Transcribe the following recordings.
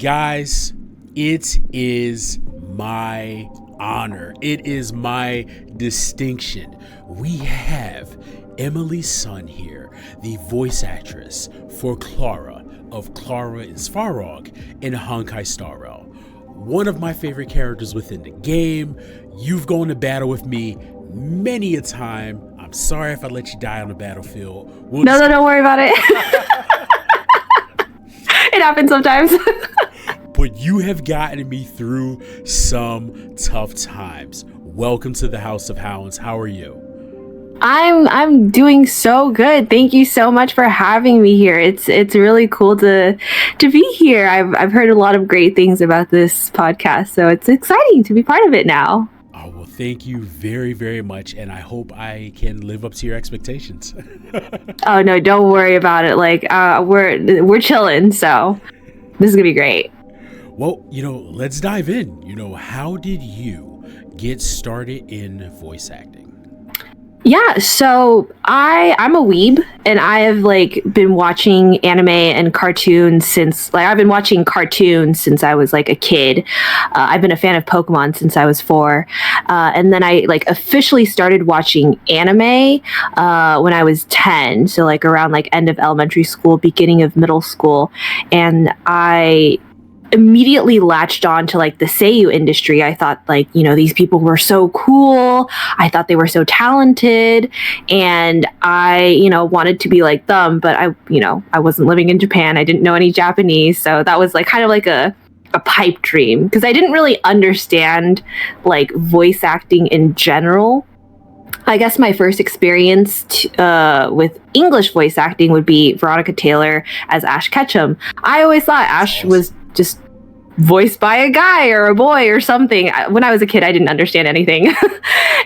Guys, it is my honor. It is my distinction. We have Emily Sun here, the voice actress for Clara of Clara and Svarog in Honkai Star Rail. One of my favorite characters within the game. You've gone to battle with me many a time. I'm sorry if I let you die on the battlefield. No, don't worry about it. It happens sometimes. But you have gotten me through some tough times. Welcome to the House of Hounds. How are you? I'm doing so good. Thank you so much for having me here. It's really cool to be here. I've heard a lot of great things about this podcast, so it's exciting to be part of it now. Oh, well, thank you very, very much, and I hope I can live up to your expectations. Oh no, don't worry about it. Like we're chilling, so this is gonna be great. Well, let's dive in. How did you get started in voice acting? Yeah, so I'm a weeb, and I have been watching anime and cartoons since I've been watching cartoons since I was a kid. I've been a fan of Pokemon since I was 4, and then I officially started watching anime when I was 10. So around end of elementary school, beginning of middle school, and I immediately latched on to the seiyuu industry. I thought these people were so cool. I thought they were so talented, and I wanted to be like them, but I wasn't living in Japan. I didn't know any Japanese, so that was kind of a pipe dream, because I didn't really understand voice acting in general. I guess my first experience with English voice acting would be Veronica Taylor as Ash Ketchum. I always thought Ash was just voiced by a guy or a boy or something. When I was a kid, I didn't understand anything.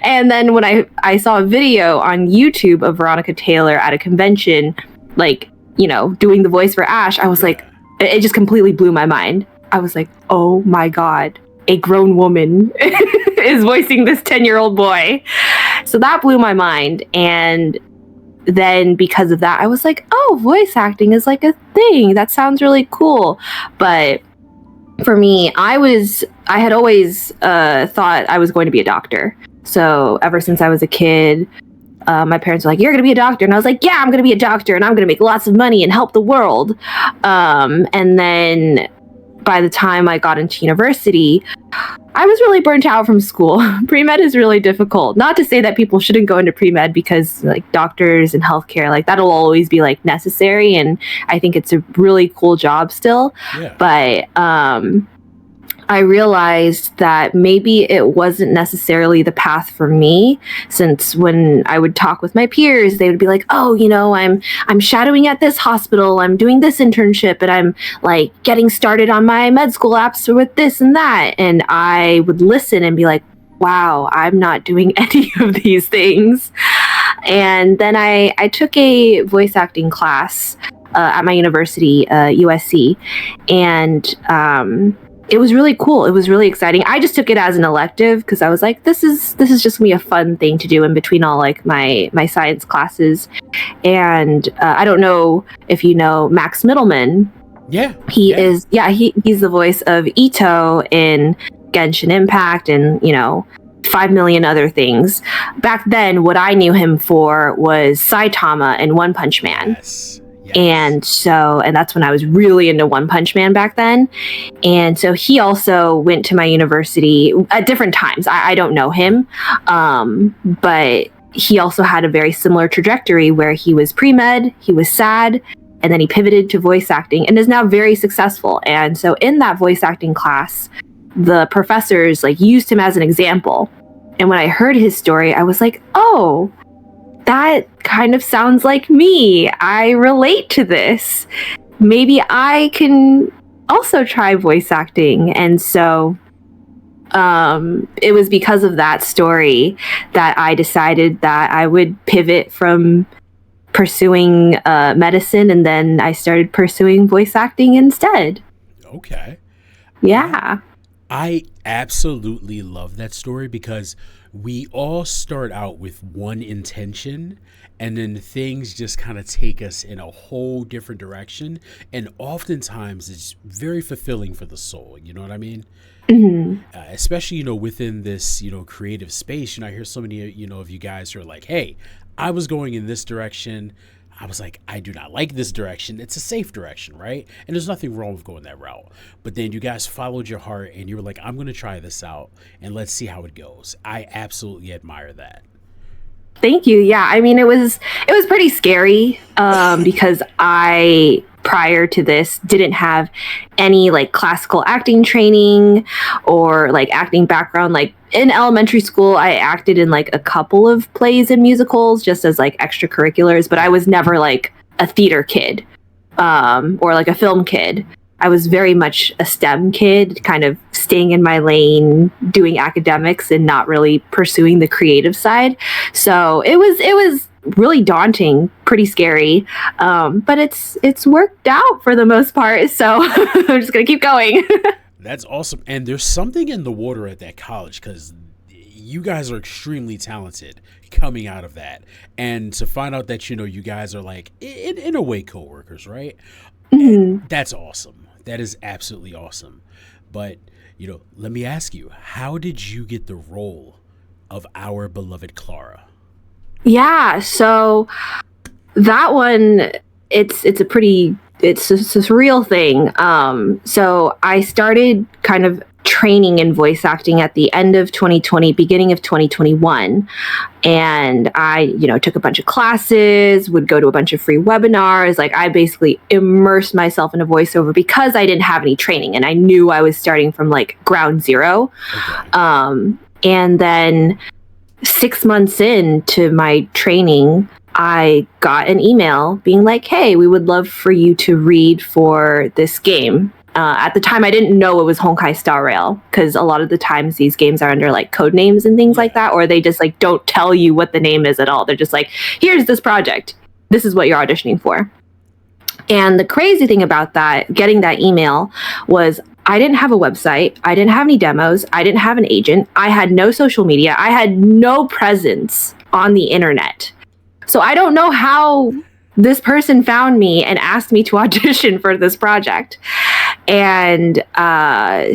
And then when I saw a video on YouTube of Veronica Taylor at a convention, doing the voice for Ash, I was it just completely blew my mind. I was like, oh my God, a grown woman is voicing this 10-year-old boy. So that blew my mind. And then because of that, I was like, oh, voice acting is a thing. That sounds really cool. But for me, I had always thought I was going to be a doctor. So ever since I was a kid, my parents were like, you're going to be a doctor. And I was like, yeah, I'm going to be a doctor, and I'm going to make lots of money and help the world. And then by the time I got into university, I was really burnt out from school. Pre-med is really difficult. Not to say that people shouldn't go into pre-med, because doctors and healthcare, that'll always be necessary. And I think it's a really cool job still. Yeah. But I realized that maybe it wasn't necessarily the path for me, since when I would talk with my peers, they would be like, oh, I'm shadowing at this hospital, I'm doing this internship, and I'm getting started on my med school apps with this and that. And I would listen and be like, wow, I'm not doing any of these things. And then I took a voice acting class at my university, USC, and it was really cool. It was really exciting. I just took it as an elective, because I was like, this is just gonna be a fun thing to do in between all my science classes. And I don't know if you know Max Middleman. Yeah. He's the voice of Ito in Genshin Impact and 5 million other things. Back then, what I knew him for was Saitama in One Punch Man. Yes. And that's when I was really into One Punch Man back then. And so he also went to my university at different times. I don't know him, but he also had a very similar trajectory where he was pre-med, he was SAD, and then he pivoted to voice acting and is now very successful. And so in that voice acting class, the professors used him as an example. And when I heard his story, I was like, oh, that kind of sounds like me. I relate to this. Maybe I can also try voice acting. And so it was because of that story that I decided that I would pivot from pursuing medicine, and then I started pursuing voice acting instead. Okay. Yeah. I absolutely love that story, because we all start out with one intention, and then things just kind of take us in a whole different direction, and oftentimes it's very fulfilling for the soul, you know what I mean? Especially, within this, creative space. I hear so many, of you guys who are like, hey, I was going in this direction. I was like, I do not like this direction. It's a safe direction, right? And there's nothing wrong with going that route. But then you guys followed your heart and you were like, I'm going to try this out and let's see how it goes. I absolutely admire that. Thank you. Yeah, I mean, it was pretty scary because I, prior to this, didn't have any like classical acting training or like acting background. Like in elementary school, I acted in like a couple of plays and musicals just as like extracurriculars, but I was never like a theater kid or like a film kid. I was very much a STEM kid, kind of staying in my lane, doing academics and not really pursuing the creative side. So it was really daunting, pretty scary. But it's worked out for the most part. So I'm just going to keep going. That's awesome. And there's something in the water at that college because you guys are extremely talented coming out of that. And to find out that, you guys are like, in a way, coworkers, right? Mm-hmm. That's awesome. That is absolutely awesome. But, let me ask you, how did you get the role of our beloved Clara? Yeah, so that one, it's a surreal thing. So I started kind of training in voice acting at the end of 2020, beginning of 2021. And I, took a bunch of classes, would go to a bunch of free webinars. Like I basically immersed myself in a voiceover because I didn't have any training and I knew I was starting from like ground zero. Okay. And then 6 months into my training, I got an email being like, hey, we would love for you to read for this game. At the time, I didn't know it was Honkai Star Rail because a lot of the times these games are under like code names and things like that, or they just like don't tell you what the name is at all. They're just like, here's this project. This is what you're auditioning for. And the crazy thing about that, getting that email, was I didn't have a website. I didn't have any demos. I didn't have an agent. I had no social media. I had no presence on the internet. So I don't know how this person found me and asked me to audition for this project. And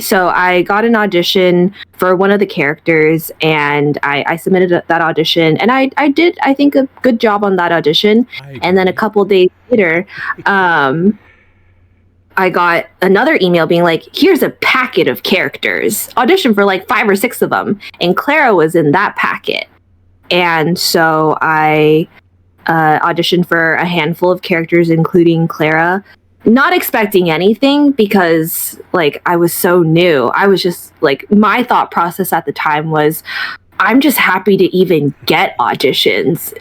so I got an audition for one of the characters and I submitted that audition and I did, I think, a good job on that audition. And then a couple days later, I got another email being like, here's a packet of characters. Audition for like 5 or 6 of them. And Clara was in that packet. And so I auditioned for a handful of characters, including Clara, not expecting anything because like I was so new. I was just like, my thought process at the time was, I'm just happy to even get auditions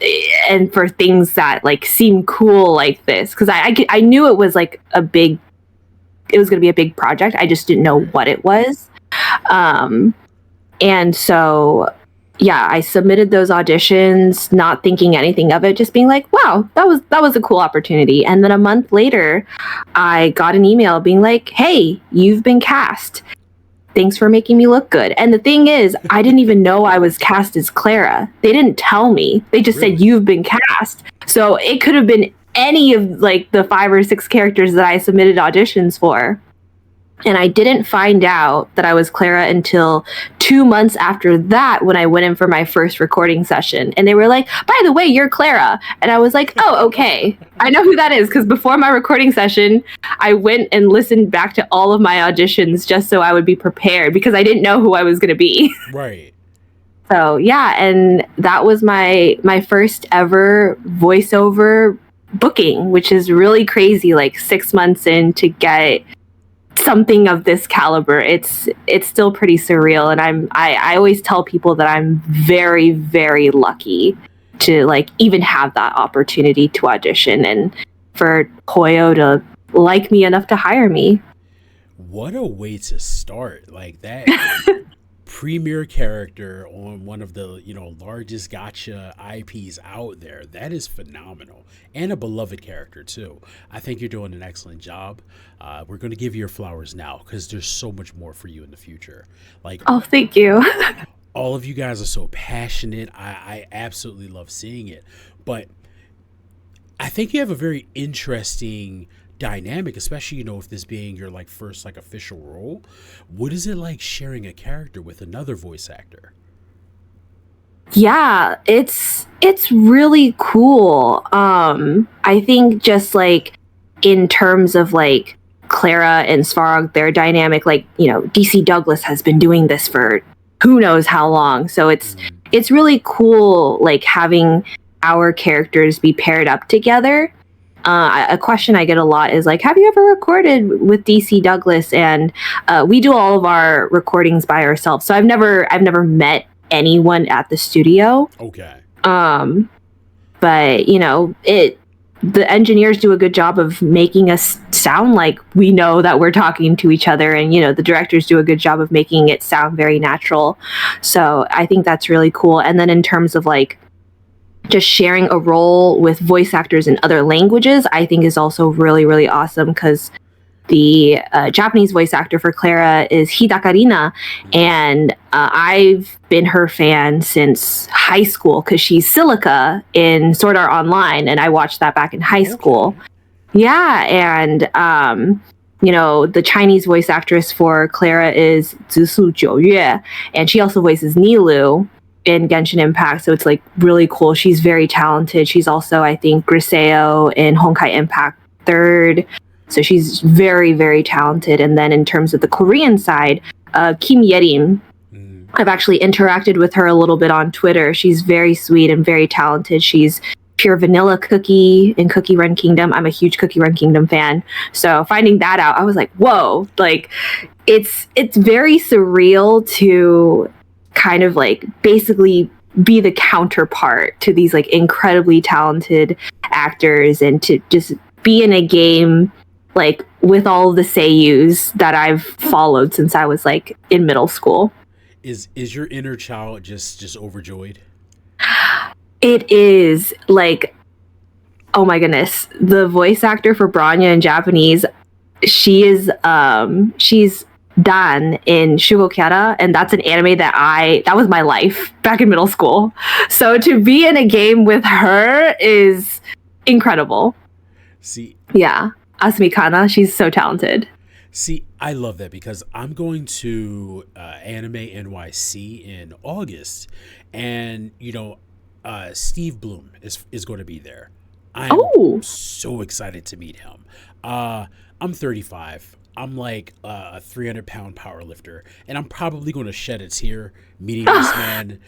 and for things that like seem cool like this. Cause I knew it was like it was going to be a big project. I just didn't know what it was. And so, yeah, I submitted those auditions, not thinking anything of it, just being like, wow, that was a cool opportunity. And then a month later, I got an email being like, hey, you've been cast. Thanks for making me look good. And the thing is, I didn't even know I was cast as Clara. They didn't tell me. They just said, you've been cast. So it could have been any of like the 5 or 6 characters that I submitted auditions for. And I didn't find out that I was Clara until 2 months after that when I went in for my first recording session. And they were like, by the way, you're Clara. And I was like, oh, okay. I know who that is because before my recording session, I went and listened back to all of my auditions just so I would be prepared because I didn't know who I was going to be. Right. So, yeah. And that was my first ever voiceover booking, which is really crazy. Like 6 months in to get something of this caliber, it's still pretty surreal, and I always tell people that I'm very, very lucky to like even have that opportunity to audition and for Hoyo to like me enough to hire me. What a way to start, like that. Premier character on one of the largest gacha IPs out there. That is phenomenal, and a beloved character too. I think you're doing an excellent job. We're going to give you your flowers now because there's so much more for you in the future. Like, oh, thank you. All of you guys are so passionate. I absolutely love seeing it. But I think you have a very interesting dynamic, especially, if this being your like first like official role. What is it like sharing a character with another voice actor? Yeah, it's really cool. I think just like in terms of like Clara and Svarog, their dynamic, like, DC Douglas has been doing this for who knows how long. So it's really cool like having our characters be paired up together. A question I get a lot is like, have you ever recorded with DC Douglas? And we do all of our recordings by ourselves. So I've never met anyone at the studio. Okay. But the engineers do a good job of making us sound like we know that we're talking to each other, and the directors do a good job of making it sound very natural. So I think that's really cool. And then in terms of like just sharing a role with voice actors in other languages, I think is also really, really awesome, because the Japanese voice actor for Clara is Hidakarina, and I've been her fan since high school because she's Silica in Sword Art Online, and I watched that back in high school. Yeah, and the Chinese voice actress for Clara is Zisu Jiuyue, and she also voices Nilu in Genshin Impact, so it's like really cool. She's very talented. She's also, I think, Griseo in Honkai Impact 3rd. So she's very, very talented. And then in terms of the Korean side, Kim Yerim, I've actually interacted with her a little bit on Twitter. She's very sweet and very talented. She's pure vanilla Cookie in Cookie Run Kingdom. I'm a huge Cookie Run Kingdom fan. So finding that out, I was like, whoa, like it's very surreal to kind of like basically be the counterpart to these like incredibly talented actors, and to just be in a game like with all the seiyus that I've followed since I was like in middle school. Is your inner child just overjoyed? It is like, oh my goodness, the voice actor for Branya in Japanese, she's Dan in Shugo Kyara, and that's an anime that was my life back in middle school. So to be in a game with her is incredible. See, yeah, Asumi Kana, she's so talented. See, I love that, because I'm going to Anime NYC in August, and Steve Bloom is going to be there. I'm so excited to meet him. I'm 35. I'm like a 300-pound power lifter, and I'm probably going to shed a tear meeting this man,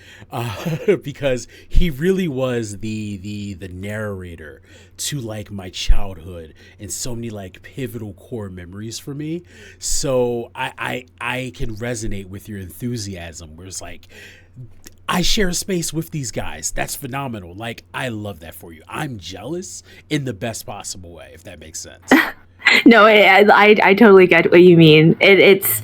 because he really was the narrator to like my childhood and so many like pivotal core memories for me. So I can resonate with your enthusiasm, where it's like, I share a space with these guys. That's phenomenal. Like, I love that for you. I'm jealous in the best possible way, if that makes sense. No, I totally get what you mean. It's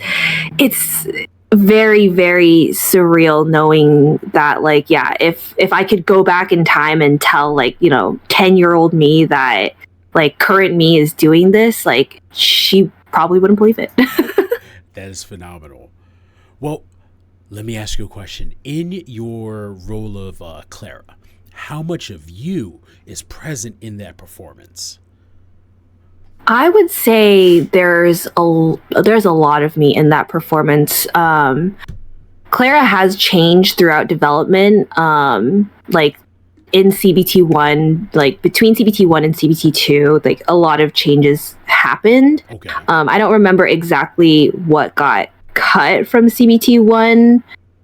very, very surreal knowing that, like, yeah, if I could go back in time and tell, like, 10-year-old me that, like, current me is doing this, like, she probably wouldn't believe it. That is phenomenal. Well, let me ask you a question. In your role of Clara, how much of you is present in that performance? I would say there's a lot of me in that performance. Clara has changed throughout development. Like in CBT1, like between CBT1 and CBT2, like a lot of changes happened. Okay. I don't remember exactly what got cut from CBT1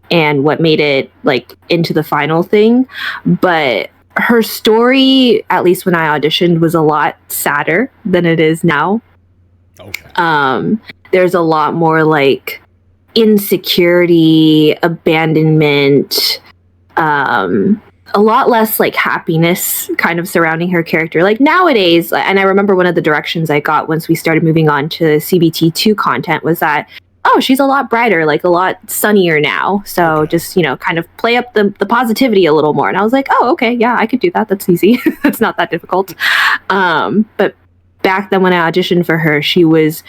and what made it like into the final thing, but her story, at least when I auditioned, was a lot sadder than it is now. Okay. There's a lot more like insecurity, abandonment, a lot less like happiness kind of surrounding her character. Like nowadays, and I remember one of the directions I got once we started moving on to CBT2 content was that, oh, she's a lot brighter, like a lot sunnier now. So just, kind of play up the positivity a little more. And I was like, oh, okay, yeah, I could do that. That's easy. It's not that difficult. But back then when I auditioned for her, she was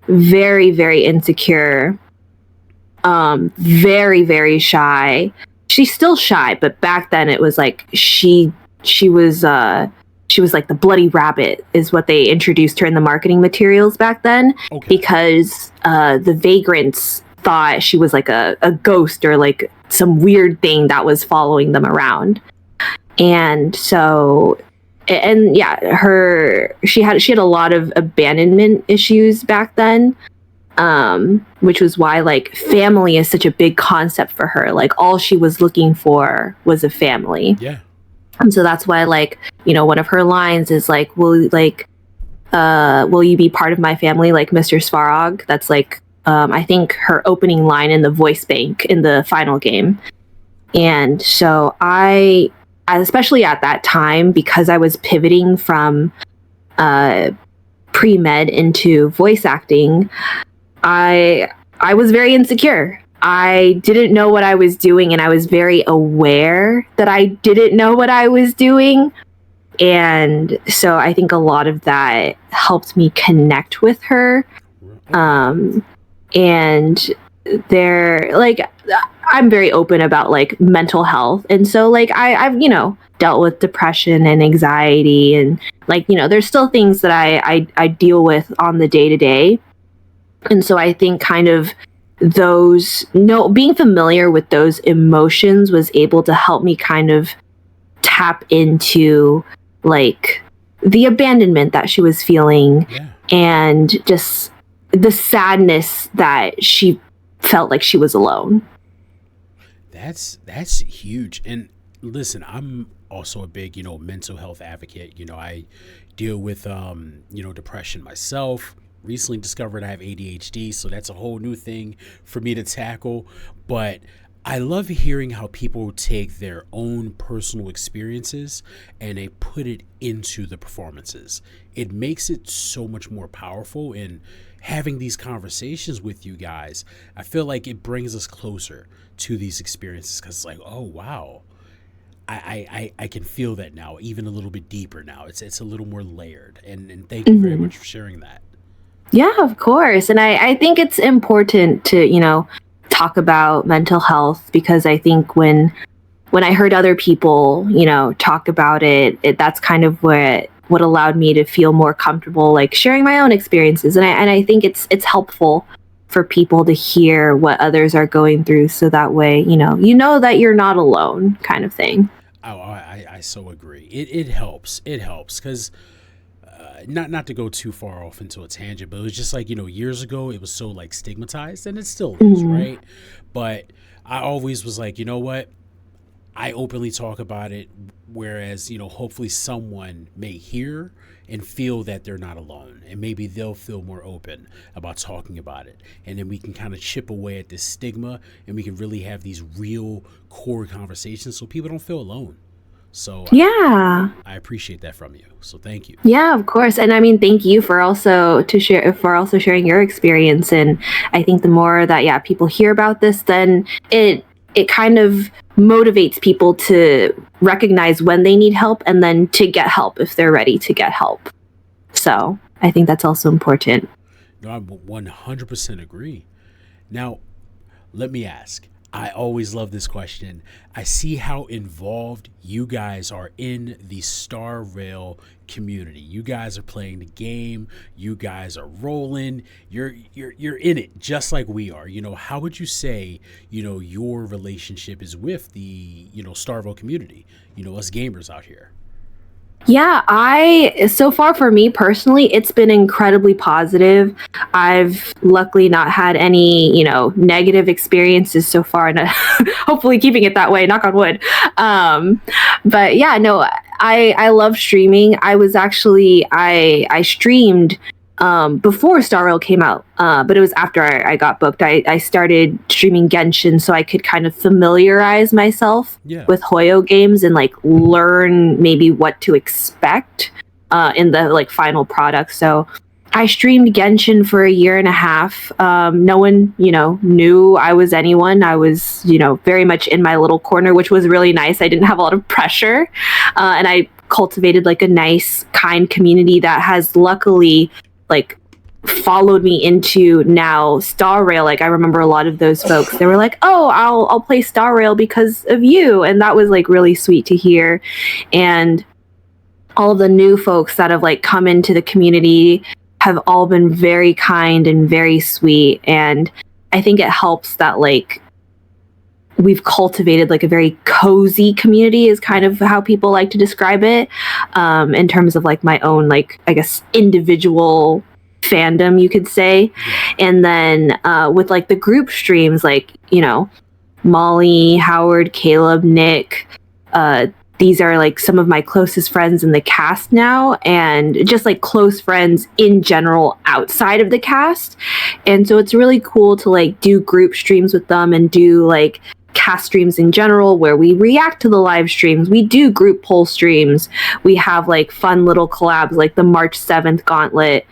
very, very insecure. Very, very shy. She's still shy, but back then it was like she was like the bloody rabbit is what they introduced her in the marketing materials back then. Okay. Because the vagrants thought she was like a ghost or like some weird thing that was following them around. And so, and yeah, she had a lot of abandonment issues back then, which was why like family is such a big concept for her. Like all she was looking for was a family. Yeah. And so that's why, like, you know, one of her lines is like, will you be part of my family, like Mr. Svarog? That's like, I think her opening line in the voice bank in the final game. And so I especially at that time, because I was pivoting from pre-med into voice acting, I was very insecure. I didn't know what I was doing, and I was very aware that I didn't know what I was doing. And so I think a lot of that helped me connect with her. And they're like, I'm very open about like mental health. And so like I've, you know, dealt with depression and anxiety, and like, you know, there's still things that I deal with on the day to day. And so I think kind of being familiar with those emotions was able to help me kind of tap into like the abandonment that she was feeling, and just the sadness that she felt like she was alone. That's huge. And listen, I'm also a big, you know, mental health advocate. You know, I deal with you know, depression myself. Recently discovered I have ADHD, so that's a whole new thing for me to tackle. But I love hearing how people take their own personal experiences and they put it into the performances. It makes it so much more powerful. And having these conversations with you guys, I feel like it brings us closer to these experiences, because it's like, oh wow, I can feel that now, even a little bit deeper now. It's a little more layered. And thank you very much for sharing that. Yeah, of course. And I think it's important to, you know, talk about mental health, because I think when I heard other people, you know, talk about it, that's kind of what allowed me to feel more comfortable, like sharing my own experiences. And I think it's helpful for people to hear what others are going through, so that way, you know that you're not alone, kind of thing. Oh, I so agree. It helps. It helps because not to go too far off into a tangent, but it was just like, you know, years ago it was so like stigmatized, and it still is, right? But I always was like, you know what? I openly talk about it, whereas, you know, hopefully someone may hear and feel that they're not alone, and maybe they'll feel more open about talking about it. And then we can kind of chip away at this stigma, and we can really have these real core conversations so people don't feel alone. So yeah, I appreciate that from you. So thank you. Yeah, of course. And I mean, thank you for also sharing your experience. And I think the more that, people hear about this, then it kind of motivates people to recognize when they need help, and then to get help if they're ready to get help. So I think that's also important. No, I 100% agree. Now, let me ask. I always love this question. I see how involved you guys are in the Star Rail community. You guys are playing the game. You guys are rolling. You're in it just like we are. You know, how would you say, you know, your relationship is with the, you know, Starville community? You know, us gamers out here. Yeah, so far for me personally, it's been incredibly positive. I've luckily not had any, you know, negative experiences so far, and hopefully keeping it that way, knock on wood. But yeah, no, I love streaming. I streamed before Star Rail came out, but it was after I got booked. I started streaming Genshin so I could kind of familiarize myself with Hoyo games and like learn maybe what to expect in the like final product. So I streamed Genshin for a year and a half. No one, you know, knew I was anyone. I was, you know, very much in my little corner, which was really nice. I didn't have a lot of pressure, and I cultivated like a nice, kind community that has luckily like followed me into now Star Rail. Like I remember a lot of those folks, they were like, oh, I'll play Star Rail because of you. And that was like really sweet to hear. And all of the new folks that have like come into the community have all been very kind and very sweet. And I think it helps that like we've cultivated like a very cozy community is kind of how people like to describe it, in terms of like my own, like, I guess, individual fandom, you could say. And then with like the group streams, like, you know, Molly, Howard, Caleb, Nick, these are like some of my closest friends in the cast now, and just like close friends in general outside of the cast. And so it's really cool to like do group streams with them and do like cast streams in general where we react to the live streams. We do group poll streams. We have like fun little collabs like the March 7th gauntlet.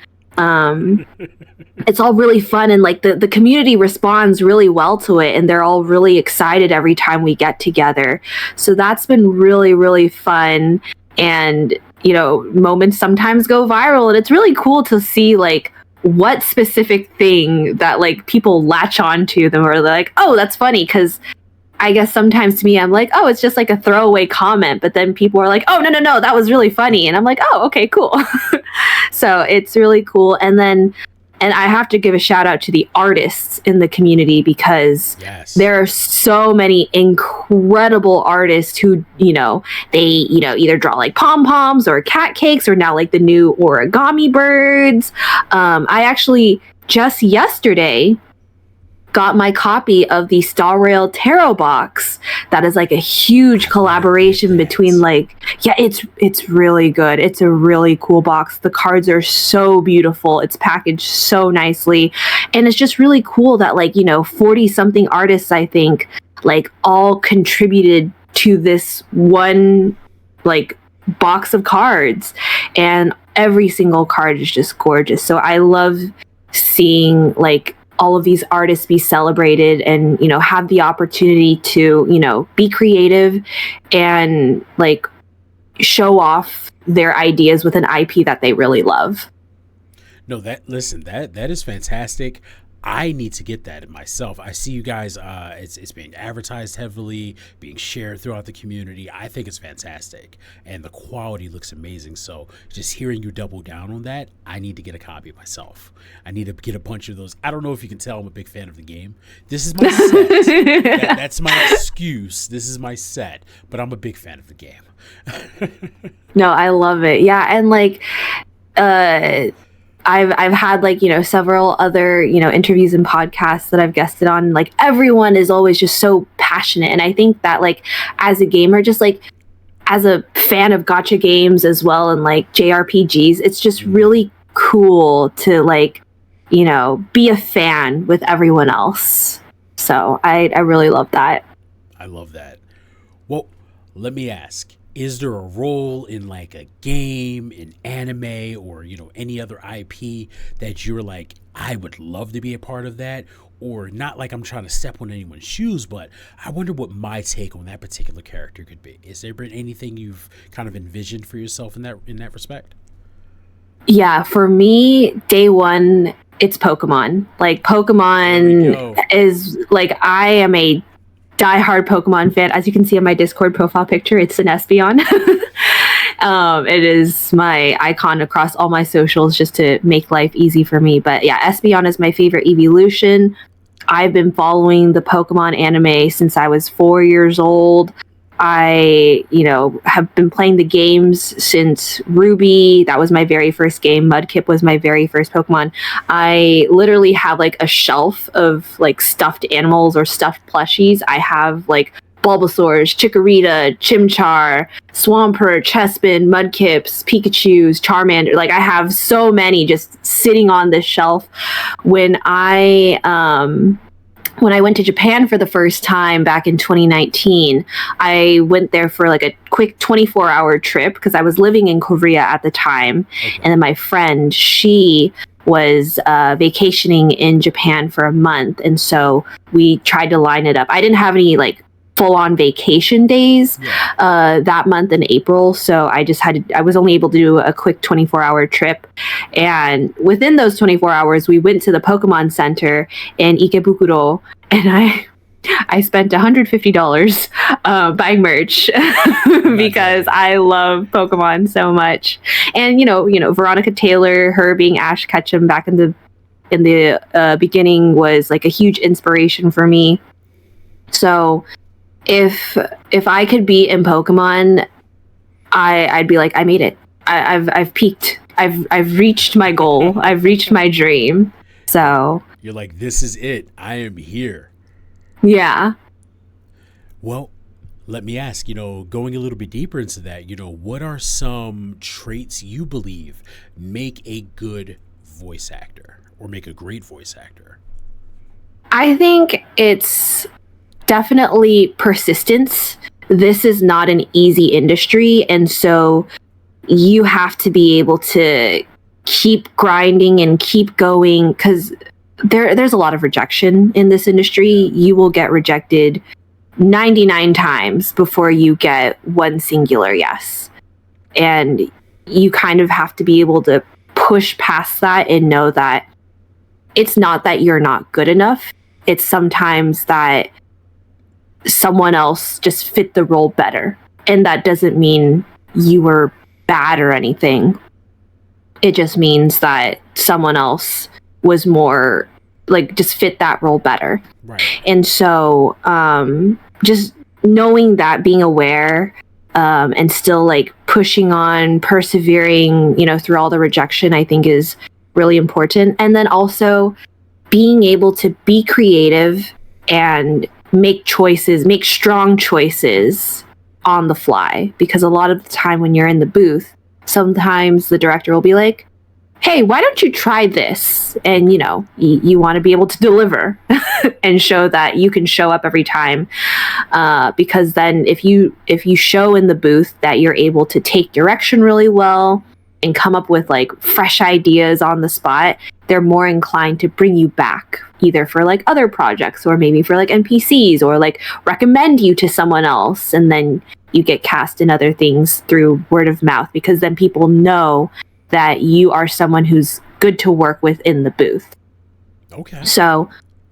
It's all really fun, and like the community responds really well to it, and they're all really excited every time we get together. So that's been really, really fun. And, you know, moments sometimes go viral, and it's really cool to see like what specific thing that like people latch on to them, or they're like, oh, that's funny. Because I guess sometimes to me, I'm like, oh, it's just like a throwaway comment. But then people are like, oh, no, that was really funny. And I'm like, oh, okay, cool. So it's really cool. And I have to give a shout out to the artists in the community, because there are so many incredible artists who, you know, they, you know, either draw like pom-poms or cat cakes, or now like the new origami birds. I actually just yesterday got my copy of the Star Rail Tarot box. That is like a huge collaboration between like, yeah, it's really good. It's a really cool box. The cards are so beautiful. It's packaged so nicely. And it's just really cool that like, you know, 40 something artists, I think, like all contributed to this one like box of cards, and every single card is just gorgeous. So I love seeing like all of these artists be celebrated and, you know, have the opportunity to, you know, be creative and like show off their ideas with an IP that they really love. No, that is fantastic. I need to get that myself. I see you guys, it's being advertised heavily, being shared throughout the community. I think it's fantastic, and the quality looks amazing. So just hearing you double down on that, I need to get a copy myself. I need to get a bunch of those. I don't know if you can tell I'm a big fan of the game. This is my set. That's my excuse. This is my set, but I'm a big fan of the game. No, I love it. Yeah, and like, I've had like, you know, several other, you know, interviews and podcasts that I've guested on. Like everyone is always just so passionate. And I think that like as a gamer, just like as a fan of gacha games as well, and like JRPGs, it's just really cool to like, you know, be a fan with everyone else. So I really love that. I love that. Well, let me ask. Is there a role in like a game, in anime, or, you know, any other IP that you're like, I would love to be a part of that? Or not like I'm trying to step on anyone's shoes, but I wonder what my take on that particular character could be. Is there been anything you've kind of envisioned for yourself in that respect? Yeah, for me, day one, it's Pokemon. Like Pokemon is like, I am a diehard Pokemon fan. As you can see on my Discord profile picture, it's an Espeon. It is my icon across all my socials just to make life easy for me. But yeah, Espeon is my favorite evolution. I've been following the Pokemon anime since I was 4 years old. I, you know, have been playing the games since Ruby. That was my very first game. Mudkip was my very first Pokemon. I literally have like a shelf of like stuffed animals or stuffed plushies. I have like Bulbasaurs, Chikorita, Chimchar, Swampert, Chespin, Mudkips, Pikachus, Charmander. Like I have so many just sitting on this shelf. When I went to Japan for the first time back in 2019, I went there for like a quick 24-hour trip because I was living in Korea at the time. Okay. And then my friend, she was vacationing in Japan for a month. And so we tried to line it up. I didn't have any like full-on vacation days that month in April, so I was only able to do a quick 24-hour trip, and within those 24 hours we went to the Pokemon Center in Ikebukuro, and I spent $150 buying merch because I love Pokemon so much. And Veronica Taylor, her being Ash Ketchum back in the beginning was like a huge inspiration for me. So if I could be in Pokemon, I'd be like, I made it. I've peaked. I've reached my goal. I've reached my dream. So you're like, this is it. I am here. Yeah. Well, let me ask, going a little bit deeper into that, what are some traits you believe make a good voice actor or make a great voice actor? I think it's definitely persistence. This is not an easy industry, and so you have to be able to keep grinding and keep going, because there's a lot of rejection in this industry. You will get rejected 99 times before you get one singular yes. And you kind of have to be able to push past that and know that it's not that you're not good enough. It's sometimes that someone else just fit the role better. And that doesn't mean you were bad or anything. It just means that someone else was more just fit that role better. Right. And so just knowing that, being aware, and still pushing on, persevering, through all the rejection, I think is really important. And then also being able to be creative and make strong choices on the fly, because a lot of the time when you're in the booth, sometimes the director will be like, hey, why don't you try this? And, you want to be able to deliver and show that you can show up every time. Because then if you show in the booth that you're able to take direction really well and come up with fresh ideas on the spot, they're more inclined to bring you back, either for other projects or maybe for NPCs, or recommend you to someone else. And then you get cast in other things through word of mouth, because then people know that you are someone who's good to work with in the booth. Okay. So,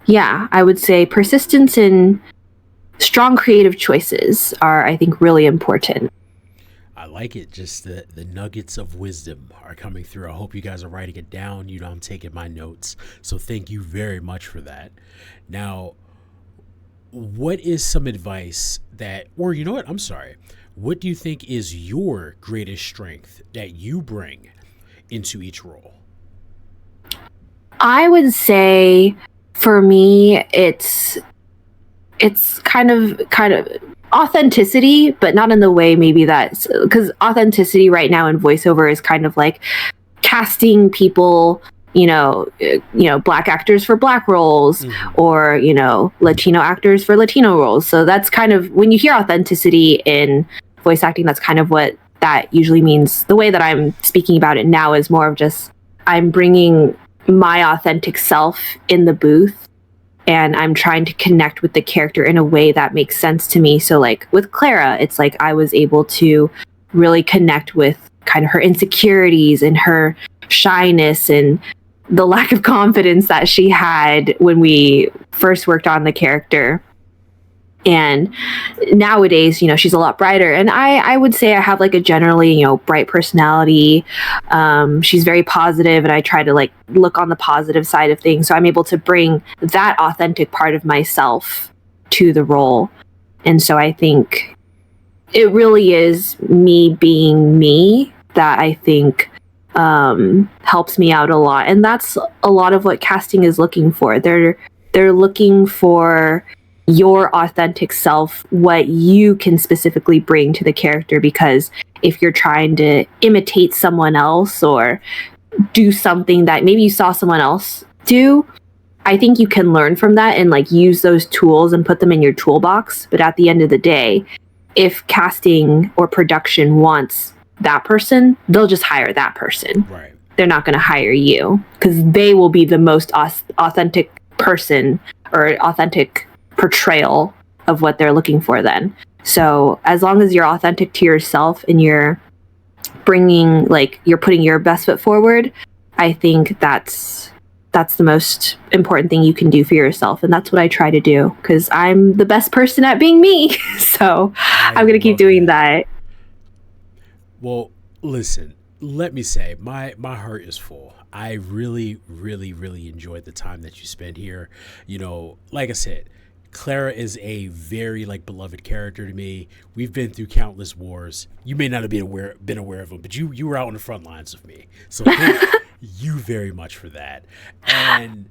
yeah, I would say persistence and strong creative choices are, I think, really important. I like it. Just the nuggets of wisdom are coming through. I hope you guys are writing it down. I'm taking my notes. So thank you very much for that. Now, what is some advice or you know what? I'm sorry. What do you think is your greatest strength that you bring into each role? I would say for me, it's kind of authenticity, but not in the way maybe that's, because authenticity right now in voiceover is kind of casting people, Black actors for Black roles, or, Latino actors for Latino roles. So that's kind of, when you hear authenticity in voice acting, that's kind of what that usually means. The way that I'm speaking about it now is more of just, I'm bringing my authentic self in the booth, and I'm trying to connect with the character in a way that makes sense to me. So with Clara, it's I was able to really connect with kind of her insecurities and her shyness and the lack of confidence that she had when we first worked on the character. And nowadays, she's a lot brighter. And I would say I have a generally, bright personality. She's very positive, and I try to look on the positive side of things. So I'm able to bring that authentic part of myself to the role. And so I think it really is me being me that I think helps me out a lot. And that's a lot of what casting is looking for. They're looking for your authentic self, what you can specifically bring to the character, because if you're trying to imitate someone else or do something that maybe you saw someone else do, I think you can learn from that and use those tools and put them in your toolbox. But at the end of the day, if casting or production wants that person, they'll just hire that person. Right. They're not going to hire you, because they will be the most authentic person or authentic portrayal of what they're looking for then. So as long as you're authentic to yourself and you're bringing, like, you're putting your best foot forward, I think that's the most important thing you can do for yourself. And that's what I try to do, because I'm the best person at being me. So I'm going to keep doing that. Well, listen, let me say, my heart is full. I really, really, really enjoyed the time that you spent here. You know, like I said, Clara is a very, like, beloved character to me. We've been through countless wars. You may not have been aware of them, but you were out on the front lines with me. So thank you very much for that. And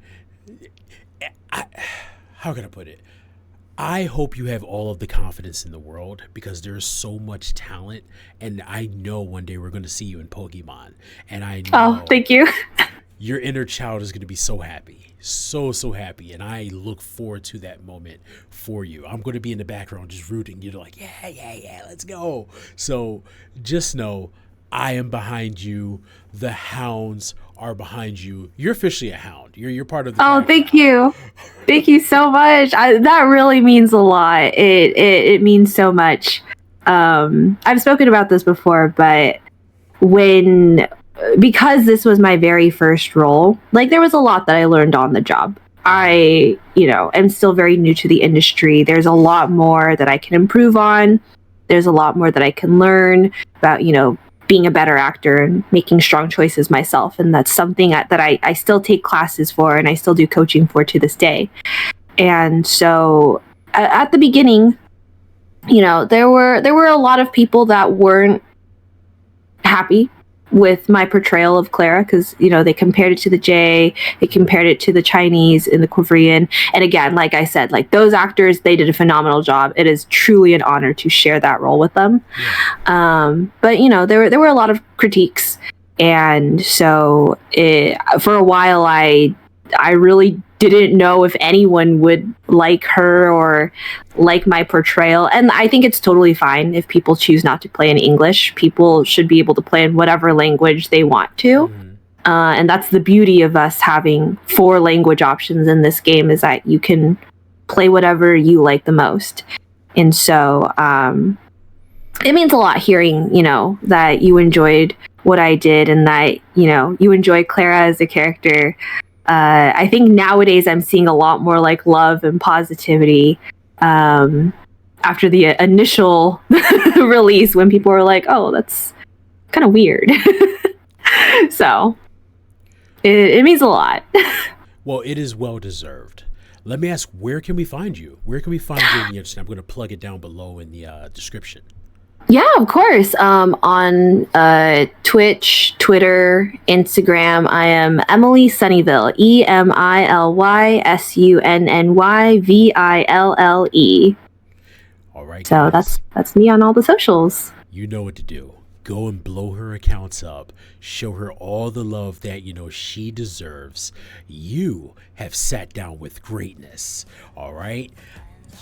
how can I put it? I hope you have all of the confidence in the world, because there's so much talent, and I know one day we're going to see you in Pokemon. And I know, oh, thank you. Your inner child is going to be so happy, so happy, and I look forward to that moment for you. I'm going to be in the background just rooting. You're like, yeah, let's go. So just know I am behind you. The hounds are behind you. You're officially a hound. You're part of the Oh, thank you. Thank you so much. That really means a lot. It means so much. I've spoken about this before, but because this was my very first role, like, there was a lot that I learned on the job. I, am still very new to the industry. There's a lot more that I can improve on. There's a lot more that I can learn about, being a better actor and making strong choices myself. And that's something that I still take classes for, and I still do coaching for to this day. And so at the beginning, there were a lot of people that weren't happy with my portrayal of Clara, because they compared it to the J, they compared it to the Chinese and the Korean. And again, like I said, like, those actors, they did a phenomenal job. It is truly an honor to share that role with them. Yeah. But there were a lot of critiques, and so for a while I really didn't know if anyone would like her or like my portrayal. And I think it's totally fine if people choose not to play in English. People should be able to play in whatever language they want to. Mm-hmm. And that's the beauty of us having 4 language options in this game, is that you can play whatever you like the most. And so it means a lot hearing, that you enjoyed what I did, and that, you enjoy Clara as a character. I think nowadays I'm seeing a lot more, like, love and positivity after the initial release, when people were like, oh, that's kind of weird. So it means a lot. Well, it is well deserved. Let me ask, where can we find you? Where can we find you on the internet? I'm going to plug it down below in the description. Yeah, of course. On Twitch, Twitter, Instagram, I am Emily Sunnyville. EmilysUnnyVille. All right. So guys, that's me on all the socials. You know what to do. Go and blow her accounts up. Show her all the love that she deserves. You have sat down with greatness. All right.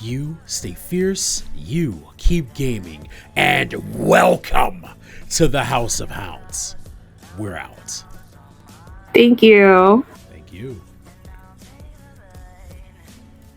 You stay fierce, you keep gaming, and welcome to the House of Hounds. We're out. Thank you.